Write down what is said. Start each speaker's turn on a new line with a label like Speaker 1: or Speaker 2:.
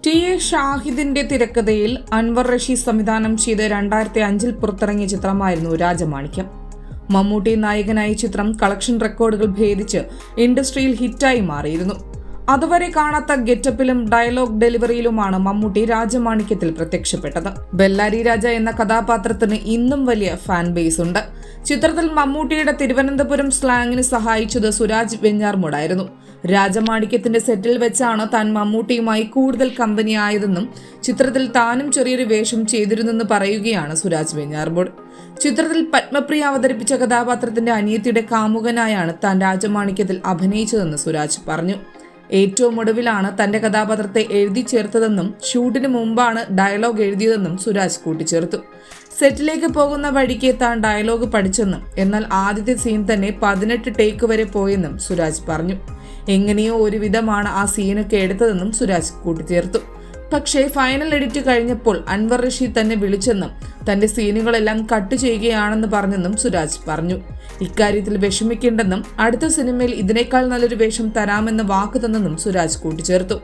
Speaker 1: ടി.എ. ഷാഹിദിന്റെ തിരക്കഥയിൽ അൻവർ റഷീദ് സംവിധാനം ചെയ്ത് 2005 പുറത്തിറങ്ങിയ ചിത്രമായിരുന്നു രാജമാണിക്യം. മമ്മൂട്ടി നായകനായ ചിത്രം കളക്ഷൻ റെക്കോർഡുകൾ ഭേദിച്ച് ഇൻഡസ്ട്രിയിൽ ഹിറ്റായി മാറിയിരുന്നു. അതുവരെ കാണാത്ത ഗെറ്റപ്പിലും ഡയലോഗ് ഡെലിവറിയിലുമാണ് മമ്മൂട്ടി രാജമാണിക്യത്തിൽ പ്രത്യക്ഷപ്പെട്ടത്. ബെല്ലാരി രാജ എന്ന കഥാപാത്രത്തിന് ഇന്നും വലിയ ഫാൻ ബേസ് ഉണ്ട്. ചിത്രത്തിൽ മമ്മൂട്ടിയുടെ തിരുവനന്തപുരം സ്ലാങ്ങിന് സഹായിച്ചത് സുരാജ് വെഞ്ഞാറമൂടായിരുന്നു. രാജമാണിക്യത്തിന്റെ സെറ്റിൽ വെച്ചാണ് താൻ മമ്മൂട്ടിയുമായി കൂടുതൽ കമ്പനിയായതെന്നും ചിത്രത്തിൽ താനും ചെറിയൊരു വേഷം ചെയ്തിരുന്നെന്ന് പറയുകയാണ് സുരാജ് വെഞ്ഞാറമൂട്. ചിത്രത്തിൽ പത്മപ്രിയ അവതരിപ്പിച്ച കഥാപാത്രത്തിന്റെ അനിയത്തിയുടെ കാമുകനായാണ് താൻ രാജമാണിക്യത്തിൽ അഭിനയിച്ചതെന്ന് സുരാജ് പറഞ്ഞു. ഏറ്റവും ഒടുവിലാണ് തന്റെ കഥാപാത്രത്തെ എഴുതി ചേർത്തതെന്നും ഷൂട്ടിന് മുമ്പാണ് ഡയലോഗ് എഴുതിയതെന്നും സുരാജ് കൂട്ടിച്ചേർത്തു. സെറ്റിലേക്ക് പോകുന്ന വഴിക്ക് താൻ ഡയലോഗ് പഠിച്ചെന്നും എന്നാൽ ആദ്യത്തെ സീൻ തന്നെ 18 ടേക്ക് വരെ പോയെന്നും സുരാജ് പറഞ്ഞു. എങ്ങനെയോ ഒരുവിധമാണ് ആ സീനൊക്കെ എടുത്തതെന്നും സുരാജ് കൂട്ടിച്ചേർത്തു. പക്ഷേ ഫൈനൽ എഡിറ്റ് കഴിഞ്ഞപ്പോൾ അൻവർ റഷീദ് തന്നെ വിളിച്ചെന്നും തന്റെ സീനുകളെല്ലാം കട്ട് ചെയ്യുകയാണെന്ന് പറഞ്ഞെന്നും സുരാജ് പറഞ്ഞു. ഇക്കാര്യത്തിൽ വിഷമിക്കേണ്ടെന്നും അടുത്ത സിനിമയിൽ ഇതിനേക്കാൾ നല്ലൊരു വേഷം തരാമെന്ന് വാക്ക് തന്നെന്നും സുരാജ് കൂട്ടിച്ചേർത്തു.